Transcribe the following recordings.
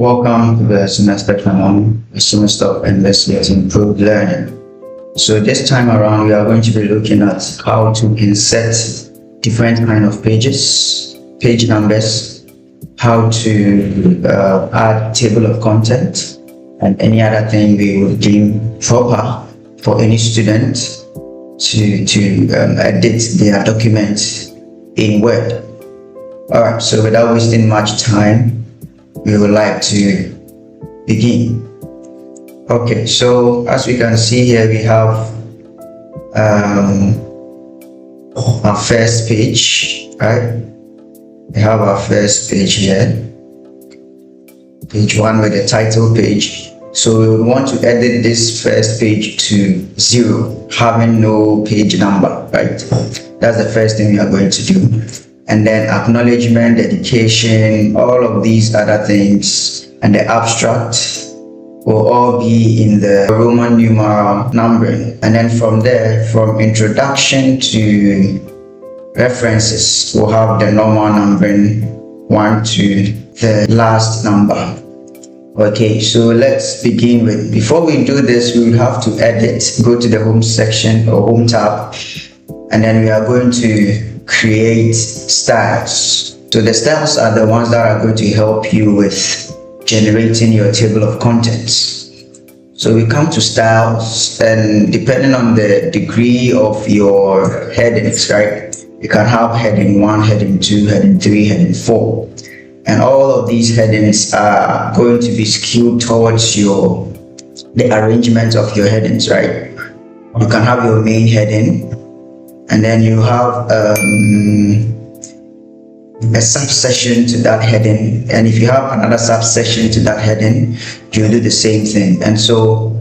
Welcome to the semester canon, a semester of endless yet improved learning. So this time around, we are going to be looking at how to insert different kind of pages, page numbers, how to add table of content, and any other thing we would deem proper for any student to edit their document in Word. All right, so without wasting much time, we would like to begin. Okay, so as we can see here, we have our first page, right? We have our first page here, page 1 with the title page. So we would want to edit this first page to 0, having no page number, right? That's the first thing we are going to do. And then acknowledgement, dedication, all of these other things, and the abstract will all be in the Roman numeral numbering. And then from there, from introduction to references, we'll have the normal numbering 1 to the last number. Okay, so let's begin with, before we do this, we will have to edit, go to the home section or home tab, and then we are going to create styles. So the styles are the ones that are going to help you with generating your table of contents. So we come to styles, and depending on the degree of your headings, right, you can have heading 1, heading 2, heading 3, heading 4, and all of these headings are going to be skewed towards the arrangement of your headings, right? You can have your main heading, and then you have a subsection to that heading, and if you have another subsection to that heading, you do the same thing. And so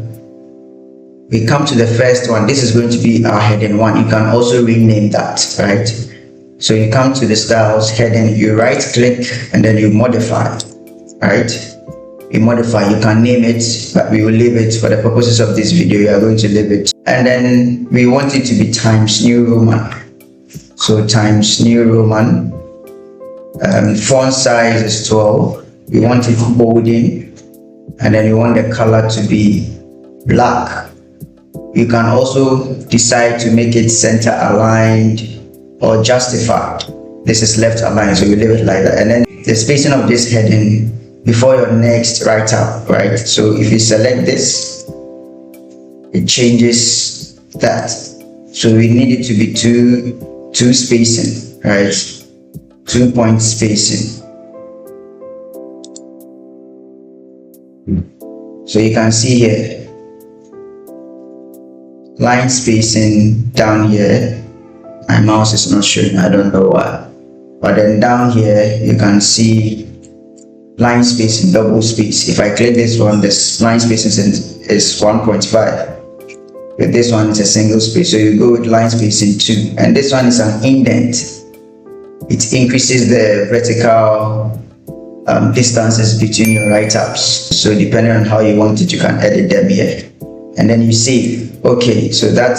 we come to the first one. This is going to be our heading 1. You can also rename that, right? So you come to the styles heading, you right click, and then you modify, right? You modify, you can name it, but we will leave it for the purposes of this video. You are going to leave it. And then we want it to be Times New Roman. So Times New Roman. Font size is 12. We want it bolding, and then you want the color to be black. You can also decide to make it center aligned or justified. This is left aligned, so we leave it like that. And then the spacing of this heading before your next write-up, right? So if you select this, it changes that. So we need it to be two spacing, right? 2-point spacing. So you can see here, line spacing down here. My mouse is not showing, I don't know why. But then down here, you can see line spacing, double space. If I click this one, this line spacing is 1.5. With this one, it's a single space. So you go with line spacing 2. And this one is an indent. It increases the vertical distances between your write-ups. So depending on how you want it, you can edit them here. And then you save. Okay, so that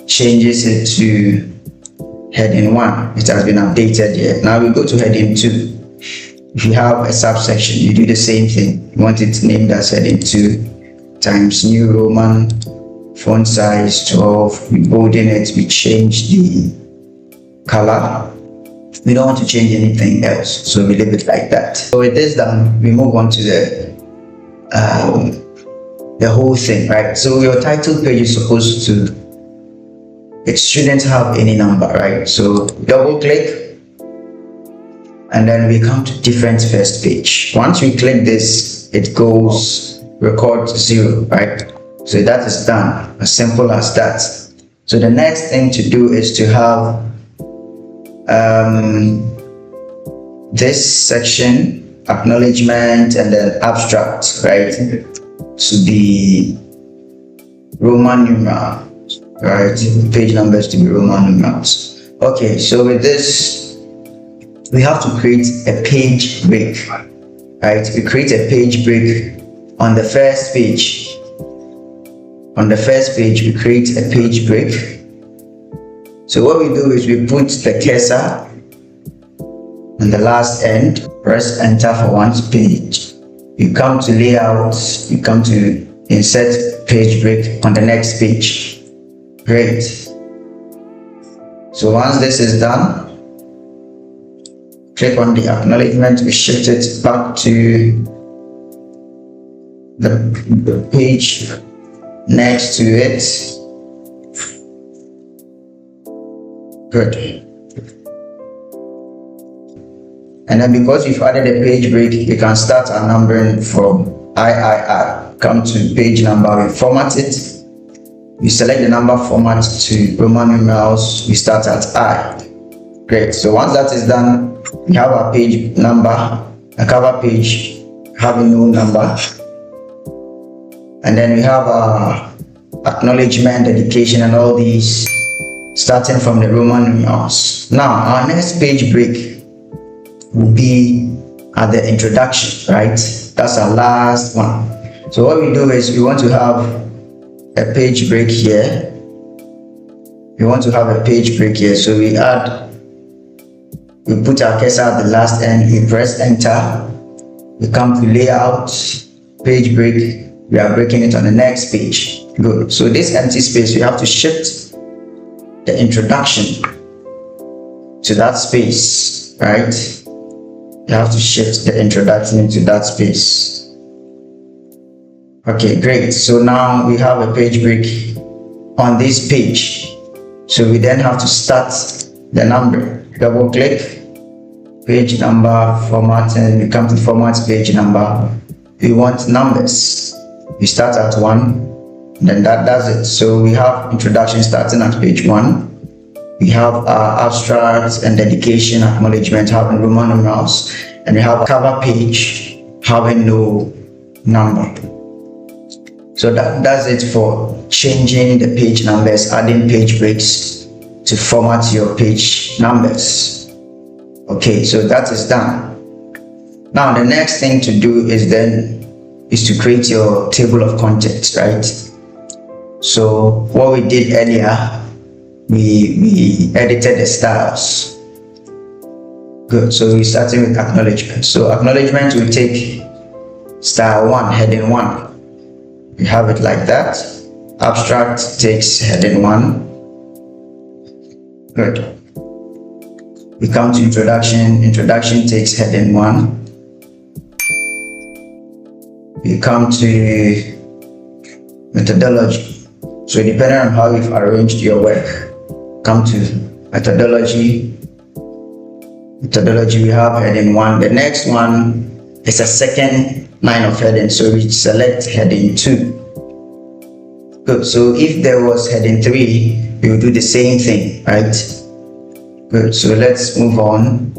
changes it to heading 1. It has been updated here. Now we go to heading 2. If you have a subsection, you do the same thing. You want it named as heading 2, Times New Roman, font size 12. We bolding it, we change the color. We don't want to change anything else, so we leave it like that. So with this done, we move on to the whole thing, right? So your title page is supposed to, it shouldn't have any number, right? So double click, and then we come to different first page. Once we click this, it goes record 0, right? So that is done, as simple as that. So the next thing to do is to have this section, acknowledgement, and then abstract, right, to be Roman numeral, right? Page numbers to be Roman numerals. Okay, so with this, we have to create a page break, right? We create a page break on the first page. On the first page, we create a page break. So what we do is we put the cursor on the last end, press enter for one page, You come to layout, you come to insert page break on the next page. Great. So once this is done, click on the acknowledgement, we shift it back to the page next to it. Good. And then because you've added a page break, you can start our numbering from III. Come to page number, we format it. We select the number format to Roman numerals, we start at I. Great. So once that is done, we have our page number, a cover page having no number. And then we have our acknowledgement, dedication, and all these starting from the Roman numerals. Now, our next page break will be at the introduction, right? That's our last one. So what we do is we want to have a page break here. We want to have a page break here. So we put our cursor at the last end, we press enter. We come to layout, page break. We are breaking it on the next page. Good. So this empty space, we have to shift the introduction to that space, right? You have to shift the introduction into that space. Okay, great. So now we have a page break on this page. So we then have to start the number. Double click, page number, formatting. We come to format page number. We want numbers. We start at 1, then that does it. So we have introduction starting at page 1. We have our abstract and dedication acknowledgement having Roman numerals, and we have a cover page having no number. So that does it for changing the page numbers, adding page breaks to format your page numbers. Okay, so that is done. Now the next thing to do is to create your table of contents, right? So what we did earlier, we edited the styles. Good. So we started with acknowledgement. So acknowledgement will take style 1, heading 1. We have it like that. Abstract takes heading 1. Good. We come to introduction. Introduction takes heading 1. We come to methodology. So depending on how you've arranged your work, come to methodology. Methodology, we have heading 1. The next one is a second line of heading, so we select heading 2. Good. So if there was heading 3, we will do the same thing, right? Good. So let's move on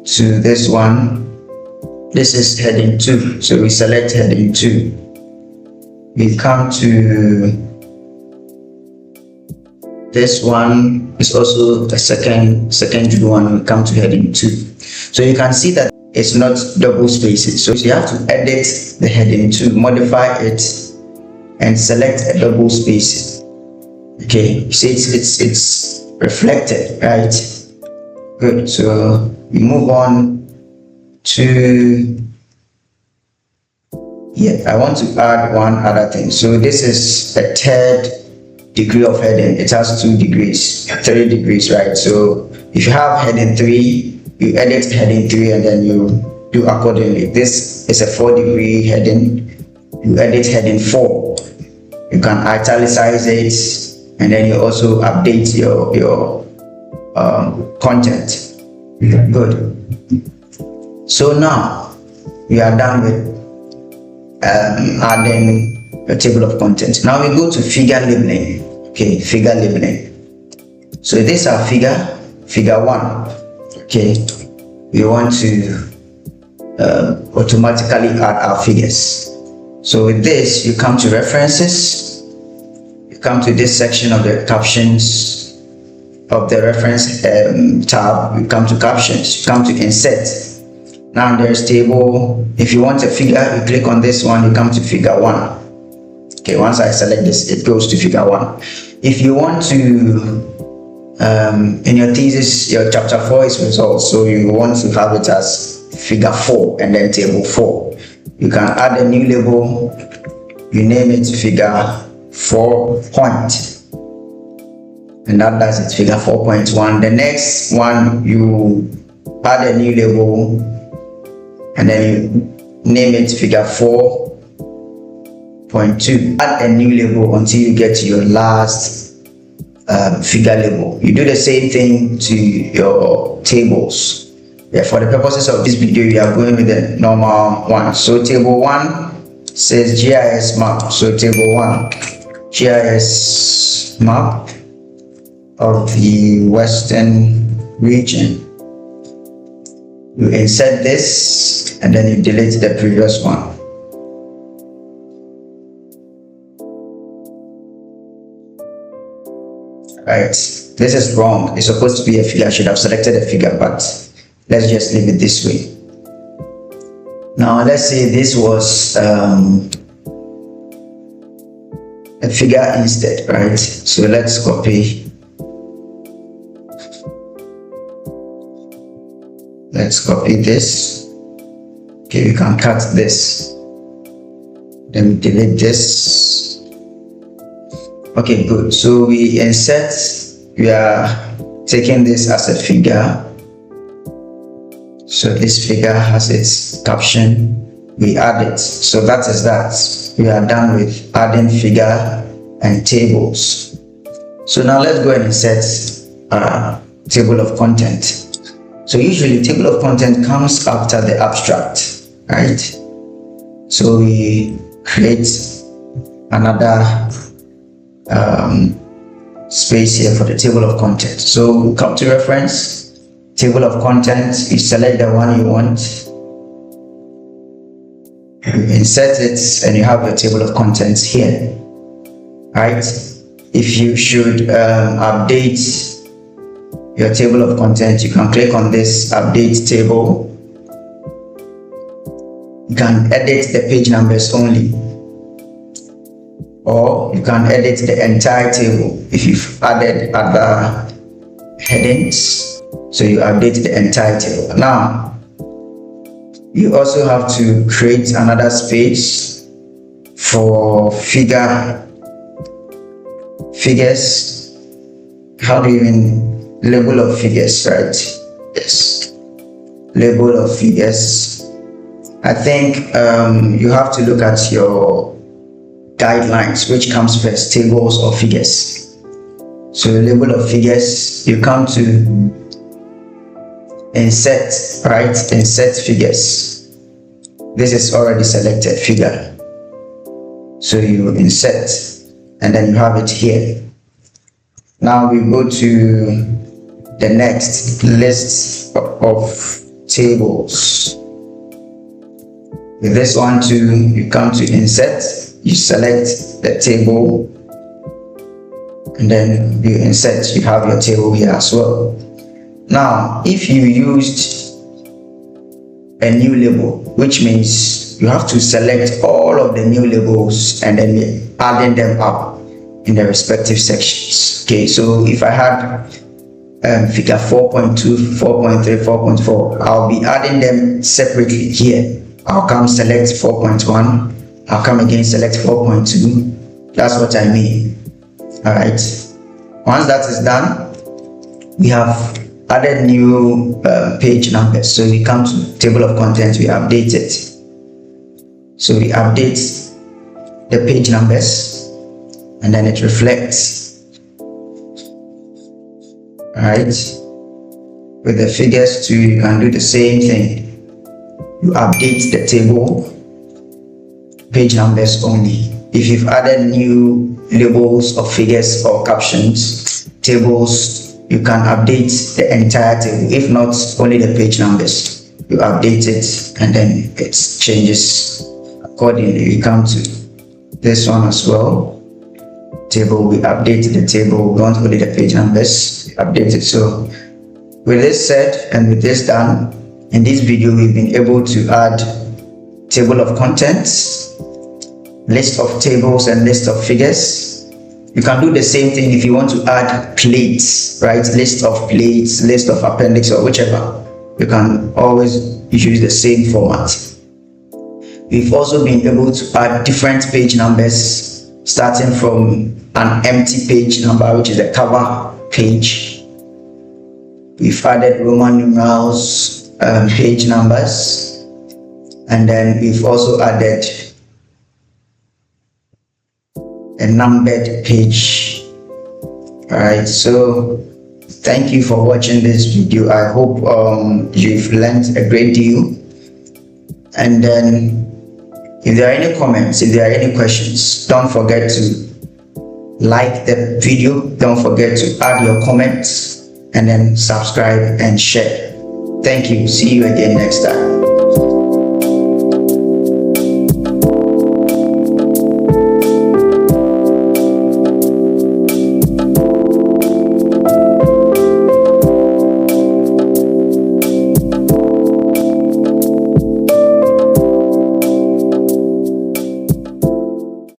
to this one. This is heading 2, so we select heading 2. We come to this one, is also the secondary one. We come to heading 2. So you can see that it's not double spaces. So you have to edit the heading 2, modify it, and select a double space. Okay, you see it's reflected, right? Good. So we move on to I want to add one other thing. So this is a third degree of heading. It has 2 degrees, 3 degrees, right? So if you have heading 3, you edit heading 3 and then you do accordingly. This is a 4-degree heading. You edit heading 4. You can italicize it, and then you also update your content. Good. So now we are done with adding a table of contents. Now we go to figure labeling. Okay, figure labeling. So this is our figure 1. Okay, we want to automatically add our figures. So with this, you come to references, you come to this section of the captions of the reference tab, you come to captions, you come to insert. Now there's table. If you want a figure, you click on this one, you come to figure 1. Okay, once I select this, it goes to figure 1. If you want to, in your thesis, your chapter 4 is results, so you want to have it as figure 4 and then table 4. you can add a new label. You name it figure 4 point, and that does it, figure 4.1. The next one, you add a new label and then you name it figure 4.2. Add a new label until you get to your last figure label. You do the same thing to your tables. Yeah, for the purposes of this video, we are going with the normal one. So table 1 says GIS map. So table 1, GIS map of the Western region. You insert this and then you delete the previous one. Right, this is wrong. It's supposed to be a figure. I should have selected a figure, but let's just leave it this way. Now let's say this was a figure instead, right? So let's copy. Let's copy this. Okay, we can cut this. Then we delete this. Okay, good. So we insert, we are taking this as a figure. So this figure has its caption. We add it. So that is that. We are done with adding figure and tables. So now let's go and insert a table of content. So usually table of content comes after the abstract, right? So we create another space here for the table of content. So come to reference, table of content, you select the one you want, you insert it, and you have your table of contents here, right? If you should update your table of content, you can click on this update table. You can edit the page numbers only, or you can edit the entire table if you've added other headings. So you update the entire table. Now you also have to create another space for figures. How do you even label of figures, right? Yes, label of figures. I think you have to look at your guidelines, which comes first, tables or figures. So label of figures, you come to insert, right? Insert figures. This is already selected figure. So you insert and then you have it here. Now we go to the next list of tables. With this one too, you come to insert, you select the table and then you insert, you have your table here as well. Now if you used a new label, which means you have to select all of the new labels and then adding them up in the respective sections. Okay, so if I had figure 4.2, 4.3, 4.4, I'll be adding them separately here. I'll come select 4.1, I'll come again select 4.2. That's what I mean. All right, once that is done, we have added new page numbers. So we come to table of contents, we update it. So we update the page numbers and then it reflects. All right, with the figures too, you can do the same thing. You update the table, page numbers only. If you've added new labels of figures or captions, tables, you can update the entire table. If not, only the page numbers. You update it and then it changes accordingly. We come to this one as well. Table, we update the table, we want only the page numbers, we update it. So with this said and with this done, in this video we've been able to add table of contents, list of tables and list of figures. You can do the same thing if you want to add plates, right? List of plates, list of appendix or whichever. You can always use the same format. We've also been able to add different page numbers, starting from an empty page number, which is the cover page. We've added Roman numerals, page numbers, and then we've also added a numbered page. All right, so thank you for watching this video. I hope you've learned a great deal. And then if there are any comments, if there are any questions, don't forget to like the video, don't forget to add your comments, and then subscribe and share. Thank you. See you again next time.